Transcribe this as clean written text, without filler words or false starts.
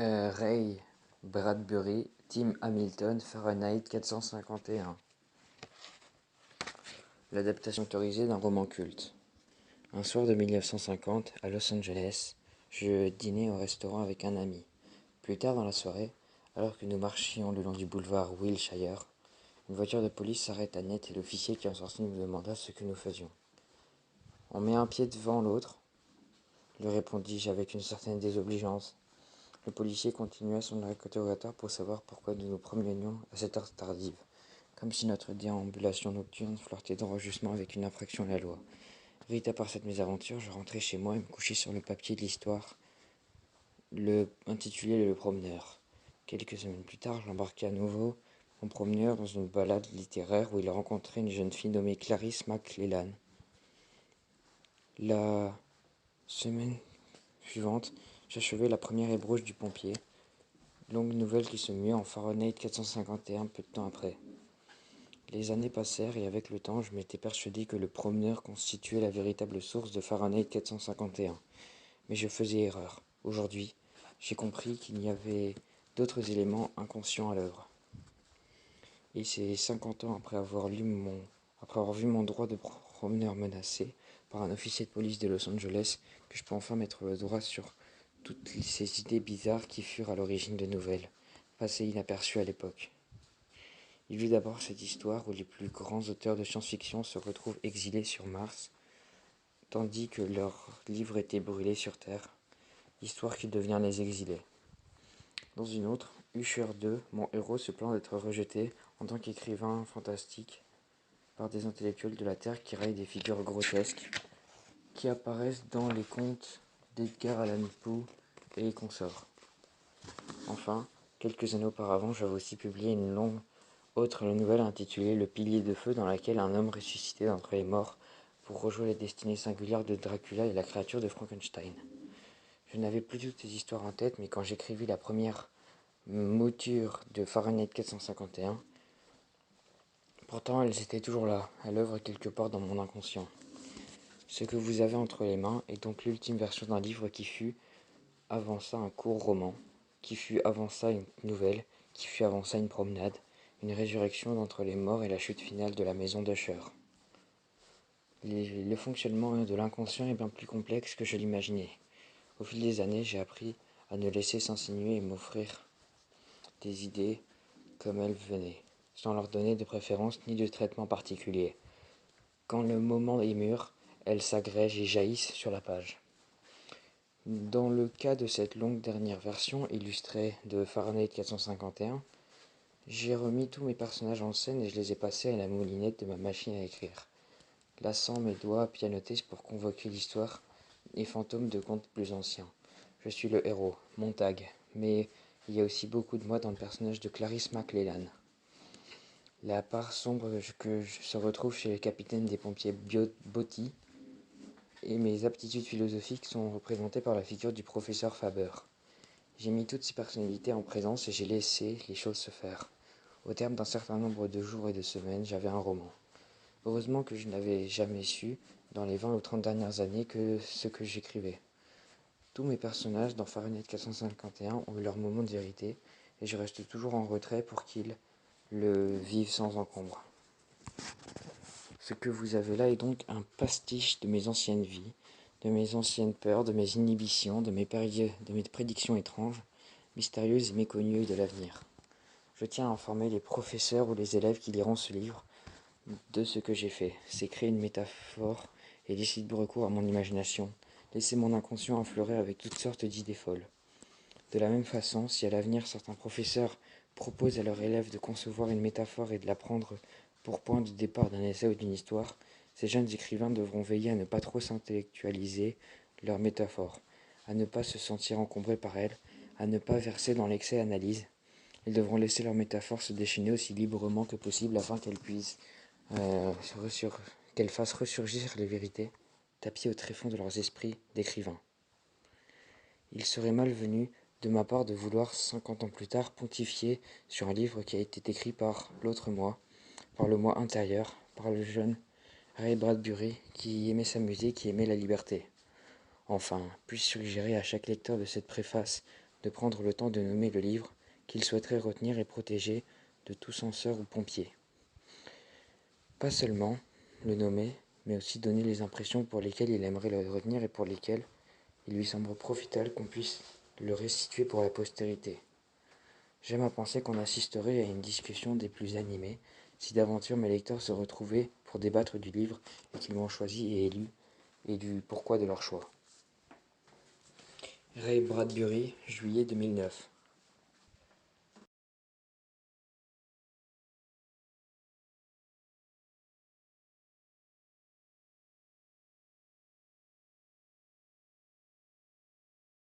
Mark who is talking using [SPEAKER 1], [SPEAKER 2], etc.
[SPEAKER 1] Ray Bradbury, Tim Hamilton, Fahrenheit 451. L'adaptation autorisée d'un roman culte. Un soir de 1950, à Los Angeles, je dînais au restaurant avec un ami. Plus tard dans la soirée, alors que nous marchions le long du boulevard Wilshire, une voiture de police s'arrêta net et l'officier qui en sortit nous demanda ce que nous faisions. « On met un pied devant l'autre » lui répondis-je avec une certaine désobligeance. Le policier continua son interrogatoire pour savoir pourquoi nous nous promenions à cette heure tardive, comme si notre déambulation nocturne flirtait d'enregistrement avec une infraction à la loi. Irrité par cette mésaventure, je rentrai chez moi et me couchai sur le papier de l'histoire, intitulé Le Promeneur. Quelques semaines plus tard, j'embarquai à nouveau mon promeneur dans une balade littéraire où il rencontrait une jeune fille nommée Clarisse McClellan. La semaine suivante, j'achevai la première ébauche du pompier, longue nouvelle qui se mut en Fahrenheit 451 peu de temps après. Les années passèrent et avec le temps, je m'étais persuadé que Le Promeneur constituait la véritable source de Fahrenheit 451. Mais je faisais erreur. Aujourd'hui, j'ai compris qu'il y avait d'autres éléments inconscients à l'œuvre. Et c'est 50 ans après avoir vu mon droit de promeneur menacé par un officier de police de Los Angeles que je peux enfin mettre le doigt sur toutes ces idées bizarres qui furent à l'origine de nouvelles, passées inaperçues à l'époque. Il eut d'abord cette histoire où les plus grands auteurs de science-fiction se retrouvent exilés sur Mars, tandis que leurs livres étaient brûlés sur Terre, histoire qui devient Les Exilés. Dans une autre, Usher 2, mon héros se plaint d'être rejeté en tant qu'écrivain fantastique par des intellectuels de la Terre qui raillent des figures grotesques qui apparaissent dans les contes d'Edgar Allan Poe et les consorts. Enfin, quelques années auparavant, j'avais aussi publié une longue autre nouvelle intitulée Le Pilier de Feu, dans laquelle un homme ressuscité d'entre les morts pour rejouer les destinées singulières de Dracula et la créature de Frankenstein. Je n'avais plus toutes ces histoires en tête, mais quand j'écrivis la première mouture de Fahrenheit 451, pourtant elles étaient toujours là, à l'œuvre quelque part dans mon inconscient. Ce que vous avez entre les mains est donc l'ultime version d'un livre qui fut avant ça un court roman, qui fut avant ça une nouvelle, qui fut avant ça une promenade, une résurrection d'entre les morts et la chute finale de la maison d'Usher. Le fonctionnement de l'inconscient est bien plus complexe que je l'imaginais. Au fil des années, j'ai appris à ne laisser s'insinuer et m'offrir des idées comme elles venaient, sans leur donner de préférence ni de traitement particulier. Quand le moment est mûr, elles s'agrègent et jaillissent sur la page. Dans le cas de cette longue dernière version illustrée de Fahrenheit 451, j'ai remis tous mes personnages en scène et je les ai passés à la moulinette de ma machine à écrire, lassant mes doigts à pianoter pour convoquer l'histoire et fantômes de contes plus anciens. Je suis le héros, Montag, mais il y a aussi beaucoup de moi dans le personnage de Clarisse McClellan. La part sombre que se retrouve chez le capitaine des pompiers Botti et mes aptitudes philosophiques sont représentées par la figure du professeur Faber. J'ai mis toutes ces personnalités en présence et j'ai laissé les choses se faire. Au terme d'un certain nombre de jours et de semaines, j'avais un roman. Heureusement que je n'avais jamais su, dans les 20 ou 30 dernières années, que ce que j'écrivais. Tous mes personnages dans Fahrenheit 451 ont eu leur moment de vérité, et je reste toujours en retrait pour qu'ils le vivent sans encombre. Ce que vous avez là est donc un pastiche de mes anciennes vies, de mes anciennes peurs, de mes inhibitions, de mes prédictions étranges, mystérieuses et méconnues de l'avenir. Je tiens à informer les professeurs ou les élèves qui liront ce livre de ce que j'ai fait. C'est créer une métaphore et laisser libre recours à mon imagination, laisser mon inconscient affleurer avec toutes sortes d'idées folles. De la même façon, si à l'avenir certains professeurs proposent à leurs élèves de concevoir une métaphore et de la prendre pour point de départ d'un essai ou d'une histoire, ces jeunes écrivains devront veiller à ne pas trop s'intellectualiser leur métaphore, à ne pas se sentir encombrés par elle, à ne pas verser dans l'excès analyse. Ils devront laisser leur métaphore se déchaîner aussi librement que possible afin qu'elle fasse ressurgir les vérités, tapis au tréfonds de leurs esprits d'écrivains. Il serait malvenu de ma part de vouloir, 50 ans plus tard, pontifier sur un livre qui a été écrit par l'autre moi, par le moi intérieur, par le jeune Ray Bradbury qui aimait s'amuser, qui aimait la liberté. Enfin, puis-je suggérer à chaque lecteur de cette préface de prendre le temps de nommer le livre qu'il souhaiterait retenir et protéger de tout censeur ou pompier. Pas seulement le nommer, mais aussi donner les impressions pour lesquelles il aimerait le retenir et pour lesquelles il lui semble profitable qu'on puisse le restituer pour la postérité. J'aime à penser qu'on assisterait à une discussion des plus animées si d'aventure mes lecteurs se retrouvaient pour débattre du livre et qu'ils m'ont choisi et du pourquoi de leur choix. Ray Bradbury, juillet 2009.